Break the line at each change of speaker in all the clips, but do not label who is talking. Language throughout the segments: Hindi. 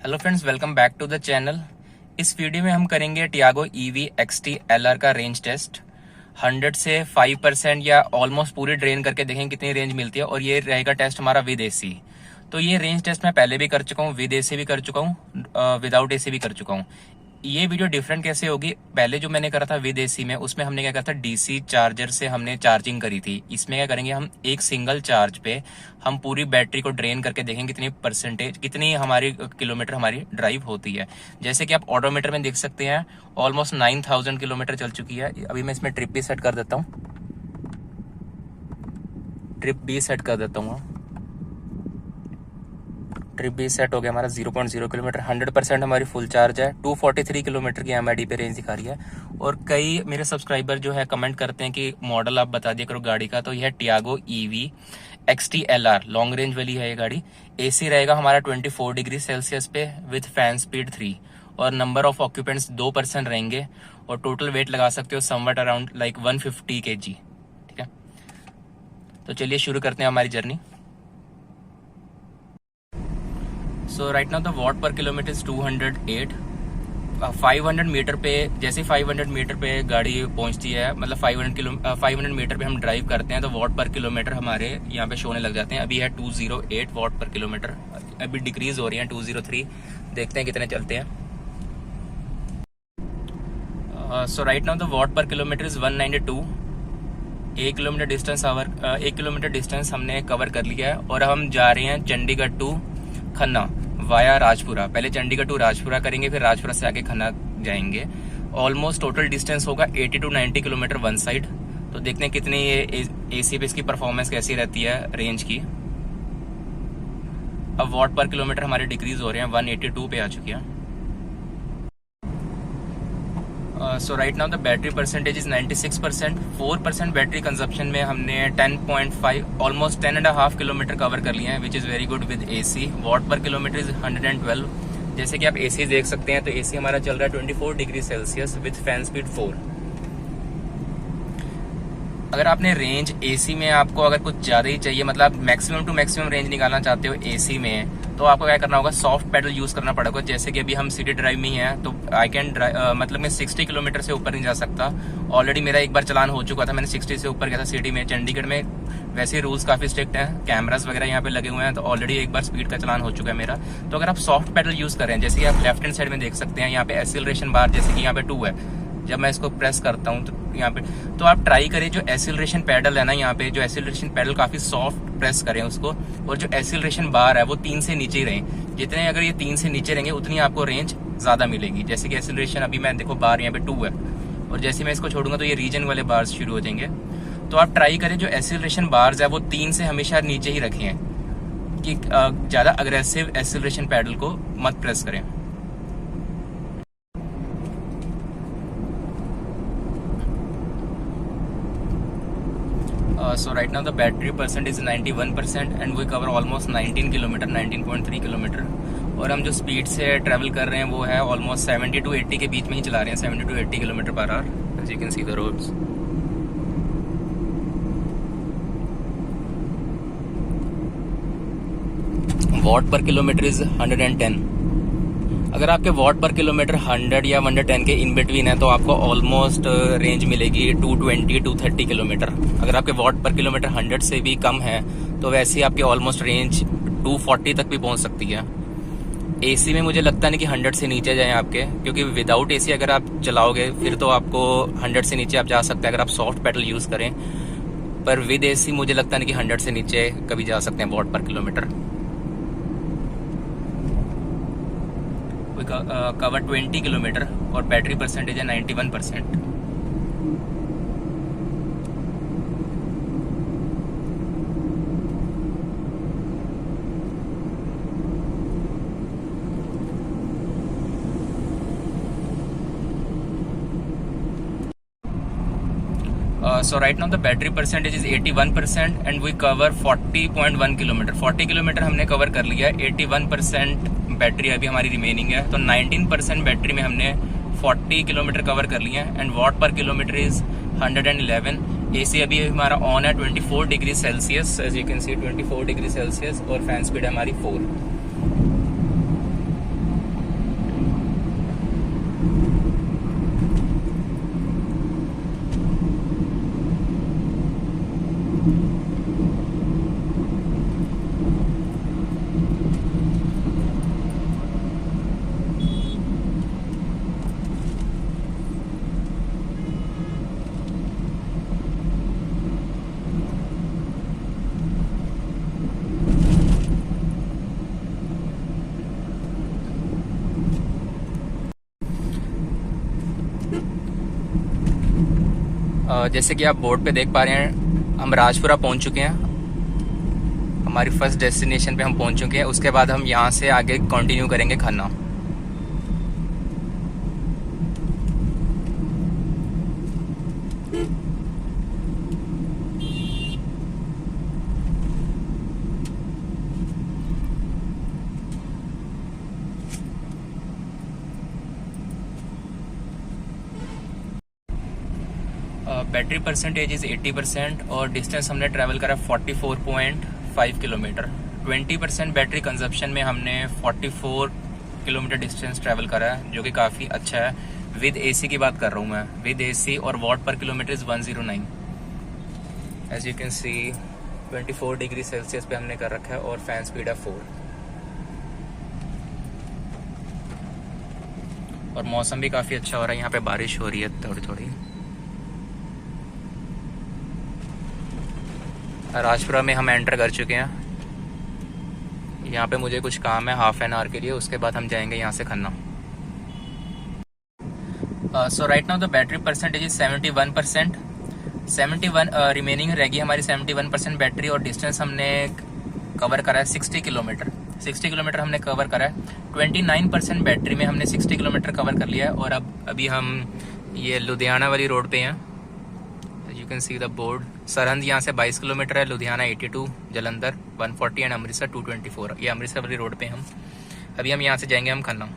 Hello friends, welcome back to the channel. इस वीडियो में हम करेंगे टियागो ईवी एक्सटी एलआर का रेंज टेस्ट। 100 से 5% या ऑलमोस्ट पूरी ड्रेन करके देखेंगे कितनी रेंज मिलती है, और ये रहेगा टेस्ट हमारा विद एसी। तो ये रेंज टेस्ट मैं पहले भी कर चुका हूँ, विद एसी भी कर चुका हूँ, विदाउट एसी भी कर चुका हूँ। ये वीडियो डिफरेंट कैसे होगी, पहले जो मैंने करा था विद एसी में, उसमें हमने क्या करा था, डीसी चार्जर से हमने चार्जिंग करी थी। इसमें क्या करेंगे, हम एक सिंगल चार्ज पे हम पूरी बैटरी को ड्रेन करके देखेंगे कितनी परसेंटेज, कितनी हमारी किलोमीटर हमारी ड्राइव होती है। जैसे कि आप ऑडोमीटर में देख सकते हैं, ऑलमोस्ट 9000 किलोमीटर चल चुकी है। अभी मैं इसमें ट्रिप भी सेट कर देता हूँ, ट्रिप भी सेट कर देता हूँ। ट्रिप भी सेट हो गया हमारा 0.0 किलोमीटर। 100% हमारी फुल चार्ज है। 243 किलोमीटर की एमआईडी पे रेंज दिखा रही है। और कई मेरे सब्सक्राइबर जो है कमेंट करते हैं कि मॉडल आप बता दिया करो गाड़ी का। तो यह Tiago EV XT LR long range वाली है ये गाड़ी। एसी रहेगा हमारा 24 डिग्री सेल्सियस पे विथ फैन स्पीड 3, और नंबर ऑफ ऑक्यूपेंट्स 2% रहेंगे। और टोटल वेट लगा सकते हो समवट अराउंड लाइक 150 kg। ठीक है, तो चलिए शुरू करते हैं हमारी journey. So right now the what per kilometre is 208। 500 metre पे, जैसे 500 मीटर पे गाड़ी पहुंचती है, मतलब 500 मीटर पे हम ड्राइव करते हैं, तो वॉट पर किलोमीटर हमारे यहाँ पे शो होने लग जाते हैं। अभी है 208 वॉट पर किलोमीटर, अभी डिक्रीज हो रही है 203। देखते हैं कितने चलते हैं। सो right now the what per kilometre is 192। 1 kilometre distance 1 kilometre distance हमने कवर कर लिया है। और हम जा रहे हैं चंडीगढ़ टू खन्ना वाया राजपुरा। पहले चंडीगढ़ टू राजपुरा करेंगे, फिर राजपुरा से आगे खन्ना जाएंगे। ऑलमोस्ट टोटल डिस्टेंस होगा 80 to 90 किलोमीटर वन साइड। तो देखते हैं कितनी ये एसी पे इसकी परफॉर्मेंस कैसी रहती है रेंज की। अब वॉट पर किलोमीटर हमारे डिक्रीज हो रहे हैं, 182 पे आ चुकी है। So right now the battery percentage is 96%। 4% battery consumption में हमने 10.5 ऑलमोस्ट 10.5 किलोमीटर कवर कर लिए हैं, which is very good with AC. What per kilometre is 112। जैसे कि आप एसी देख सकते हैं, तो एसी हमारा चल रहा है 24 degree Celsius with fan speed 4। अगर आपने रेंज एसी में, आपको अगर कुछ ज़्यादा ही चाहिए, मतलब मैक्सिमम टू मैक्सिमम रेंज निकालना चाहते हो एसी में, तो आपको क्या करना होगा, सॉफ्ट पैडल यूज़ करना पड़ेगा। जैसे कि अभी हम सिटी ड्राइव में ही हैं, तो आई कैन मतलब मैं 60 किलोमीटर से ऊपर नहीं जा सकता। ऑलरेडी मेरा एक बार चलान हो चुका था, मैंने 60 से ऊपर गया था सिटी में। चंडीगढ़ में वैसे रूल्स काफ़ी स्ट्रिक्ट हैं, कैमरास वगैरह यहाँ पे लगे हुए हैं, तो ऑलरेडी एक बार स्पीड का चलान हो चुका है मेरा। तो अगर आप सॉफ्ट पैडल यूज़ कर रहे हैं, जैसे कि आप लेफ्ट हैंड साइड में देख सकते हैं, यहाँ पे एक्सीलरेशन बार, जैसे कि यहाँ पे 2 है, जब मैं इसको प्रेस करता हूँ तो यहाँ पे, तो आप ट्राई करें जो एक्सीलरेशन पैडल है ना, यहाँ पे जो एक्सीलरेशन पैडल काफी सॉफ्ट प्रेस करें उसको, और जो एक्सीलरेशन बार है वो 3 से नीचे ही रहे। जितने अगर ये 3 से नीचे रहेंगे उतनी आपको रेंज ज्यादा मिलेगी। जैसे कि एक्सीलरेशन अभी मैं देखो बार यहाँ पे 2 है, और जैसे मैं इसको छोड़ूंगा तो ये रीजन वाले बार्स शुरू हो जाएंगे। तो आप ट्राई करें जो एक्सीलरेशन बार्स है वो 3 से हमेशा नीचे ही रखें, कि ज्यादा अग्रेसिव एक्सीलरेशन पैडल को मत प्रेस करें। So right now the battery percent is 91% and we cover almost 19 kilometre, 19.3 kilometre. और हम जो स्पीड से ट्रैवल कर रहे हैं वो है ऑलमोस्ट 70 to 80 के बीच में ही चला रहे हैं, 70 to 80 kilometre per hour. As you can see the roads. Watt per kilometre is 110। अगर आपके वॉट पर किलोमीटर 100 या 110 के इन बिटवीन है, तो आपको ऑलमोस्ट रेंज मिलेगी 220 to 30 किलोमीटर। अगर आपके वॉट पर किलोमीटर 100 से भी कम है, तो वैसे ही आपकी ऑलमोस्ट रेंज 240 तक भी पहुंच सकती है। एसी में मुझे लगता नहीं कि 100 से नीचे जाएं आपके, क्योंकि विदाउट एसी अगर आप चलाओगे फिर तो आपको 100 से नीचे आप जा सकते हैं अगर आप सॉफ्ट पैडल यूज़ करें। पर विद एसी मुझे लगता नहीं कि 100 से नीचे कभी जा सकते हैं what per kilometre. Cover 20 kilometre और बैटरी परसेंटेज है 91%। So right now the battery percentage is 81% and we cover 40.1 kilometre. 40 kilometre हमने कवर कर लिया है, 81% बैटरी अभी हमारी रिमेनिंग है। तो 19% बैटरी में हमने 40 किलोमीटर कवर कर लिया है। And watt per kilometre is 111। AC अभी हमारा ऑन है 24 degree Celsius, as you can see 24 degree Celsius, और फैन स्पीड है हमारी 4। जैसे कि आप बोर्ड पे देख पा रहे हैं, हम राजपुरा पहुंच चुके हैं। हमारी फर्स्ट डेस्टिनेशन पे हम पहुंच चुके हैं। उसके बाद हम यहाँ से आगे कंटिन्यू करेंगे खन्ना। बैटरी परसेंटेज इज़ 80% और डिस्टेंस हमने ट्रैवल करा 44.5 किलोमीटर। 20% बैटरी कंजप्शन में हमने 44 किलोमीटर डिस्टेंस ट्रैवल करा है, जो कि काफ़ी अच्छा है। विद एसी की बात कर रहा हूँ मैं, विद एसी, और watt per kilometre is 109। As you can see 24 degree Celsius पे हमने कर रखा है और फैन स्पीड है 4। और मौसम भी काफ़ी अच्छा हो रहा है, यहाँ पे बारिश हो रही है थोड़ी थोड़ी। राजपुरा में हम एंटर कर चुके हैं। यहाँ पे मुझे कुछ काम है हाफ एन आवर के लिए, उसके बाद हम जाएंगे यहाँ से Khanna. So right now the battery percentage is 71%। 71 remaining रहेगी हमारी 71% बैटरी, और डिस्टेंस हमने कवर करा है 60 किलोमीटर। 60 किलोमीटर हमने कवर करा है। 29% बैटरी में हमने 60 किलोमीटर कवर कर लिया है। और अब अभी हम ये लुधियाना वाली रोड पे हैं। You can see the board. Sirhind यहाँ से 22 किलोमीटर है, लुधियाना 82, जलंधर 140 एंड अमृतसर 224। ये अमृतसर वाली रोड पे हम अभी हम यहाँ से जाएंगे हम Khanna.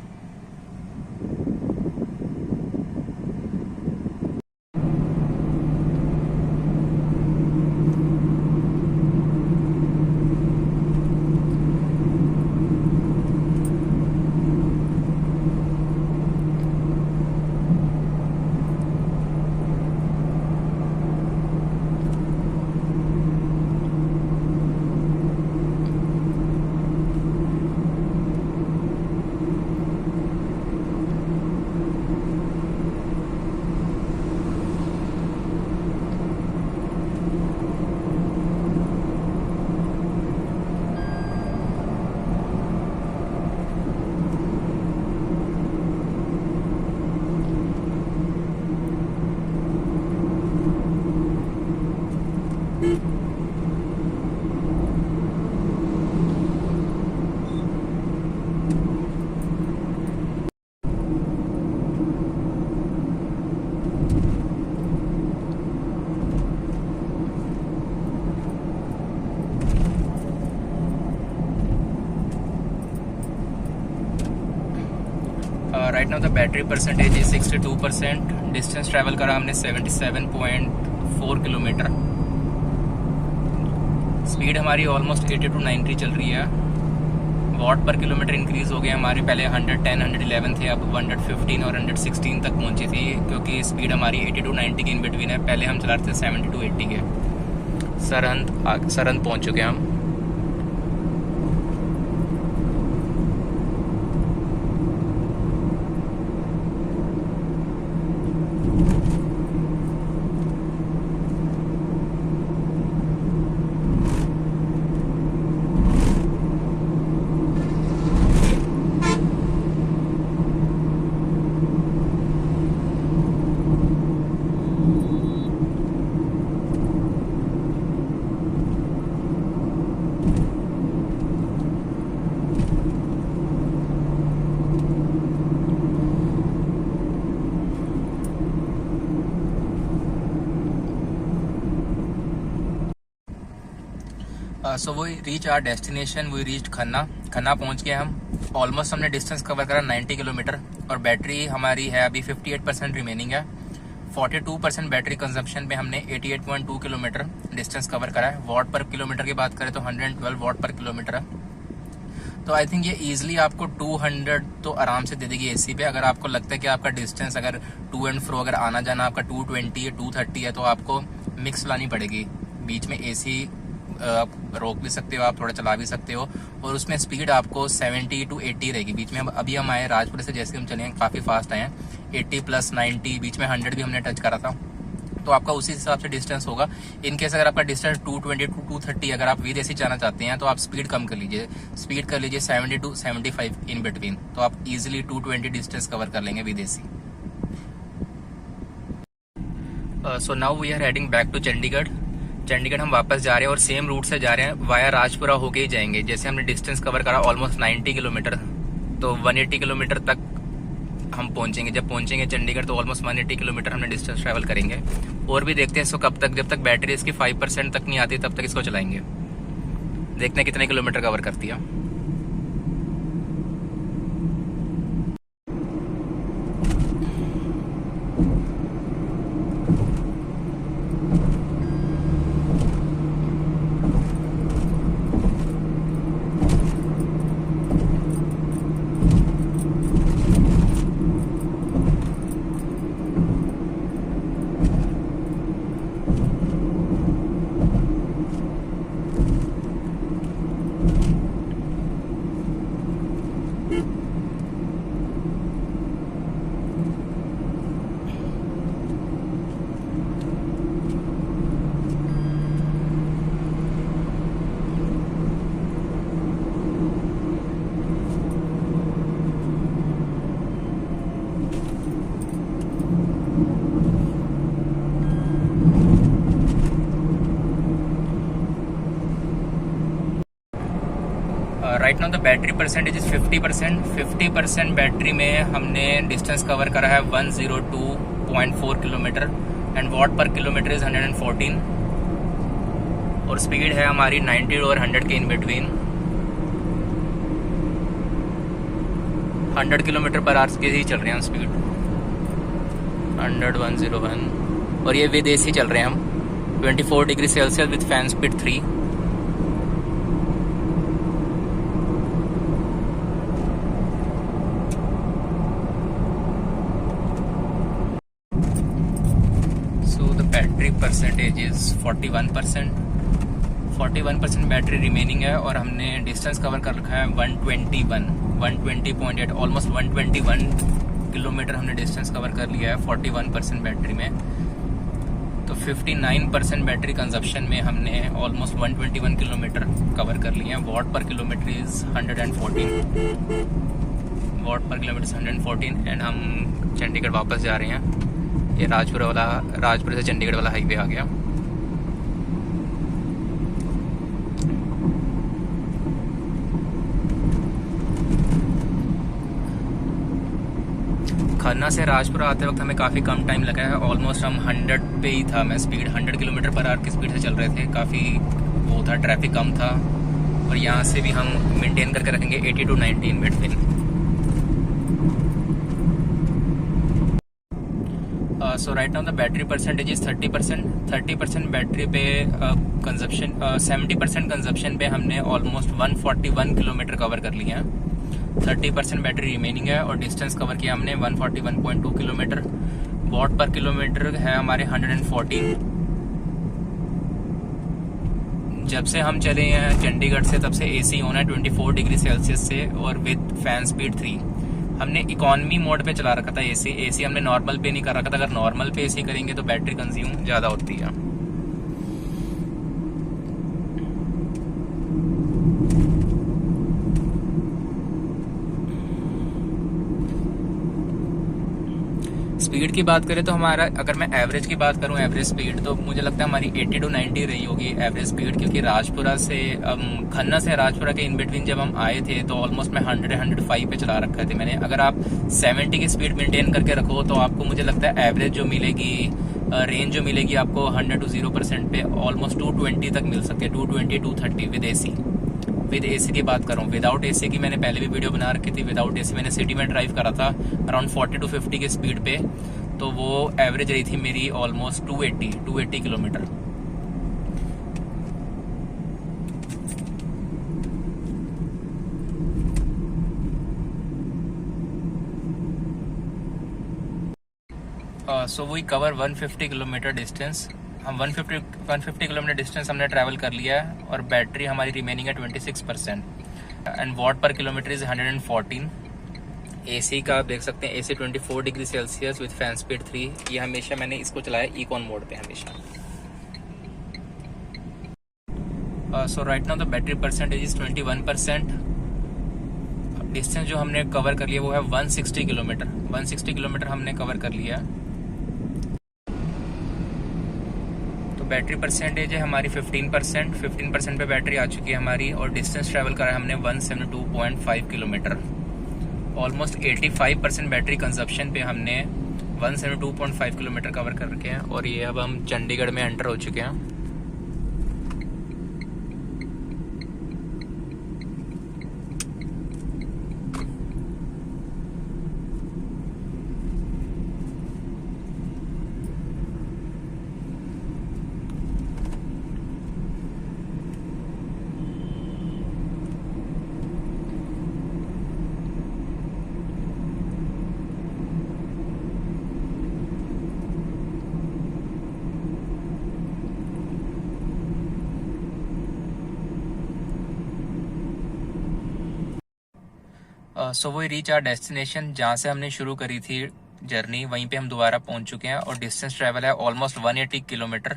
Right now the battery percentage is 62%। Distance travel करा हमने 77.4 किलोमीटर। स्पीड हमारी ऑलमोस्ट 80 to 90 चल रही है। वॉट पर किलोमीटर इंक्रीज हो गए हमारे, पहले 110 111 थे, अब 115 और 116 तक पहुंची थी, क्योंकि स्पीड हमारी 80 to 90 के इन बिटवीन है। पहले हम चला रहे थे 70 to 80 के। सरहंद पहुंच चुके हैं हम। So we reach our destination, we reach Khanna पहुंच गए हम। ऑलमोस्ट हमने डिस्टेंस कवर करा 90 किलोमीटर, और बैटरी हमारी है अभी 58% रिमेनिंग है। 42% बैटरी कंजम्पशन पे हमने 88.2 किलोमीटर डिस्टेंस कवर करा है। वॉट पर किलोमीटर की बात करें तो 112 वॉट पर किलोमीटर है। तो आई थिंक ये इजीली आपको 200 तो आराम से दे देगी एसी पे। अगर आपको लगता है कि आपका डिस्टेंस अगर टू एंड फ्रो अगर आना जाना आपका 220 है 230 है, तो आपको मिक्स लानी पड़ेगी। बीच में एसी आप रोक भी सकते हो, आप थोड़ा चला भी सकते हो, और उसमें स्पीड आपको 70 to 80 रहेगी। बीच में अभी हम आए राजपुर से, जैसे हम चले हैं काफ़ी फास्ट आए हैं, 80 + 90, बीच में 100 भी हमने टच करा था। तो आपका उसी हिसाब से डिस्टेंस होगा। इन केस अगर आपका डिस्टेंस 220 to 230 अगर आप विद एसी जाना चाहते हैं, तो आप स्पीड कम कर लीजिए, 70 to 75 इन बिटवीन, तो आप इजीली 220 डिस्टेंस कवर कर लेंगे with AC. So now we are heading back to Chandigarh. Chandigarh हम वापस जा रहे हैं और सेम रूट से जा रहे हैं, वाया राजपुरा होके ही जाएंगे। जैसे हमने डिस्टेंस कवर करा ऑलमोस्ट 90 किलोमीटर, तो 180 किलोमीटर तक हम पहुंचेंगे। जब पहुंचेंगे चंडीगढ़ तो ऑलमोस्ट 180 किलोमीटर हमने डिस्टेंस ट्रैवल करेंगे। और भी देखते हैं इसको कब तक, जब तक बैटरी इसकी 5% तक नहीं आती तब तक इसको चलाएंगे। देखते हैं कितने किलोमीटर कवर करती है। Right now the battery percentage is 50%। 50% battery में हमने डिस्टेंस कवर करा है 102.4 kilometre and watt per kilometre is 114 और स्पीड है हमारी 90 और 100 के in between. 100 kilometre per our के ही चल रहे हैं हम स्पीड, 100 101 और ये विद एसी चल रहे हैं हम 24 degree Celsius with fan speed 3। Battery percentage is 41%। 41% battery remaining है और हमने डिस्टेंस कवर कर रखा है 120.8 ऑलमोस्ट 121 किलोमीटर हमने डिस्टेंस कवर कर लिया है 41% बैटरी में। तो 59% बैटरी कंजप्शन में हमने ऑलमोस्ट 121 किलोमीटर कवर कर लिए हैं। What per kilometre is 114, what per kilometre 114 and हम चंडीगढ़ वापस जा रहे हैं। ये राजपुरा से चंडीगढ़ वाला हाईवे आ गया। खन्ना से राजपुरा आते वक्त हमें काफ़ी कम टाइम लगा है। ऑलमोस्ट हम 100 पे ही था, मैं स्पीड 100 किलोमीटर पर आवर की स्पीड से चल रहे थे। काफ़ी वो था, ट्रैफिक कम था। और यहाँ से भी हम मेंटेन करके रखेंगे 80 to 90 in between. So right now the battery percentage is 30%। 30% battery पे कंजप्शन 70% कंजप्शन पे हमने ऑलमोस्ट 141 किलोमीटर कवर कर लिया है। 30% बैटरी रिमेनिंग है और डिस्टेंस कवर किया हमने 141.2 किलोमीटर। वॉट पर किलोमीटर है हमारे 114। जब से हम चले हैं चंडीगढ़ से तब से एसी होना है 24 डिग्री सेल्सियस से और विद फैन स्पीड 3। हमने इकोनॉमी मोड पे चला रखा था एसी हमने नॉर्मल पे नहीं कर रखा था। अगर नॉर्मल पे एसी करेंगे तो बैटरी कंज्यूम ज़्यादा होती है। स्पीड की बात करें तो हमारा, अगर मैं एवरेज की बात करूं एवरेज स्पीड, तो मुझे लगता है हमारी 80 to 90 रही होगी एवरेज स्पीड। क्योंकि राजपुरा से खन्ना से राजपुरा के इन बिटवीन जब हम आए थे तो ऑलमोस्ट मैं 100-105 पे चला रखा थे मैंने। अगर आप 70 की स्पीड मेंटेन करके रखो तो आपको मुझे लगता है एवरेज जो मिलेगी, रेंज जो मिलेगी आपको 100 to 0% पे ऑलमोस्ट 220 तक मिल सकती है। 220-230 विद एसी। विद एसी की बात करूँ, विदाउट एसी की मैंने पहले भी वीडियो बना रखी थी। विदाउट एसी मैंने सिटी में ड्राइव करा था अराउंड 40 to 50 की स्पीड पे, तो वो एवरेज रही थी मेरी almost 280 kilometre. So we cover 150 kilometre distance. हम 150 किलोमीटर डिस्टेंस हमने ट्रैवल कर लिया है और बैटरी हमारी रिमेनिंग है 26% and watt per kilometre is 114। AC का आप देख सकते हैं, AC 24 degree Celsius with fan speed 3। ये हमेशा मैंने इसको चलाया इकोन मोड पे हमेशा। So right now the battery percentage is 21%। Distance जो हमने कवर कर लिया वो है 160 किलोमीटर। 160 किलोमीटर हमने कवर कर लिया। बैटरी परसेंटेज है हमारी 15% पे बैटरी आ चुकी है हमारी, और डिस्टेंस ट्रैवल करा है हमने 172.5 किलोमीटर। ऑलमोस्ट 85% बैटरी कंजप्शन पे हमने 172.5 किलोमीटर कवर कर रखे हैं। और ये अब हम चंडीगढ़ में एंटर हो चुके हैं। सो वो रीच आवर डेस्टिनेशन, जहाँ से हमने शुरू करी थी जर्नी, वहीं पे हम दोबारा पहुंच चुके हैं। और डिस्टेंस ट्रैवल है ऑलमोस्ट 180 किलोमीटर।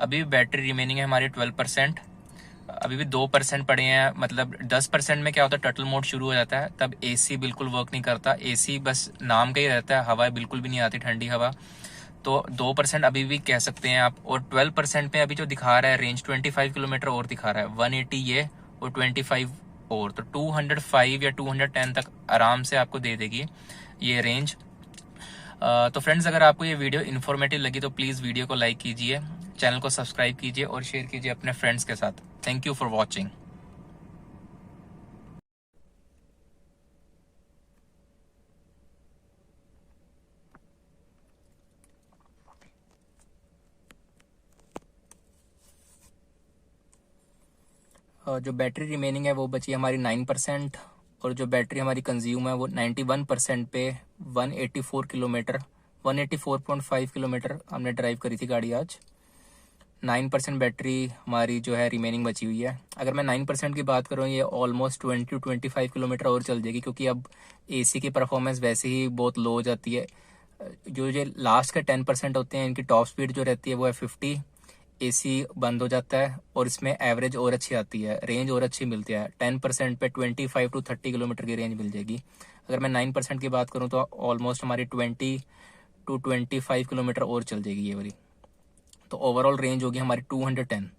अभी भी बैटरी रिमेनिंग है हमारी 12%। अभी भी 2% पड़े हैं, मतलब 10% में क्या होता है, टर्टल मोड शुरू हो जाता है, तब एसी बिल्कुल वर्क नहीं करता। एसी बस नाम का ही रहता है, हवा बिल्कुल भी नहीं आती, ठंडी हवा। तो 2% अभी भी कह सकते हैं आप। और 12% पे अभी जो दिखा रहा है रेंज 25 किलोमीटर और दिखा रहा है, 180 ये और 25 और, तो 205 या 210 तक आराम से आपको दे देगी ये रेंज। तो फ्रेंड्स, अगर आपको ये वीडियो इन्फॉर्मेटिव लगी तो प्लीज़ वीडियो को लाइक कीजिए, चैनल को सब्सक्राइब कीजिए और शेयर कीजिए अपने फ्रेंड्स के साथ। Thank you for watching. जो बैटरी रिमेनिंग है वो बची हमारी 9%। और जो बैटरी हमारी कंज्यूम है वो 91% पे 184 किलोमीटर 184.5 किलोमीटर हमने ड्राइव करी थी गाड़ी आज। 9% बैटरी हमारी जो है रिमेनिंग बची हुई है। अगर मैं 9% की बात करूँ, ये ऑलमोस्ट 20 to 25 किलोमीटर और चल जाएगी, क्योंकि अब एसी की परफॉर्मेंस वैसे ही बहुत लो हो जाती है। जो ये लास्ट के 10% होते हैं, इनकी टॉप स्पीड जो रहती है वो है 50। एसी बंद हो जाता है और इसमें एवरेज और अच्छी आती है, रेंज और अच्छी मिलती है। 10% पे 25 to 30 किलोमीटर की रेंज मिल जाएगी। अगर मैं 9% की बात करूँ तो ऑलमोस्ट हमारी 20 to 25 किलोमीटर और चल जाएगी ये वाली। तो ओवरऑल रेंज होगी हमारी 210।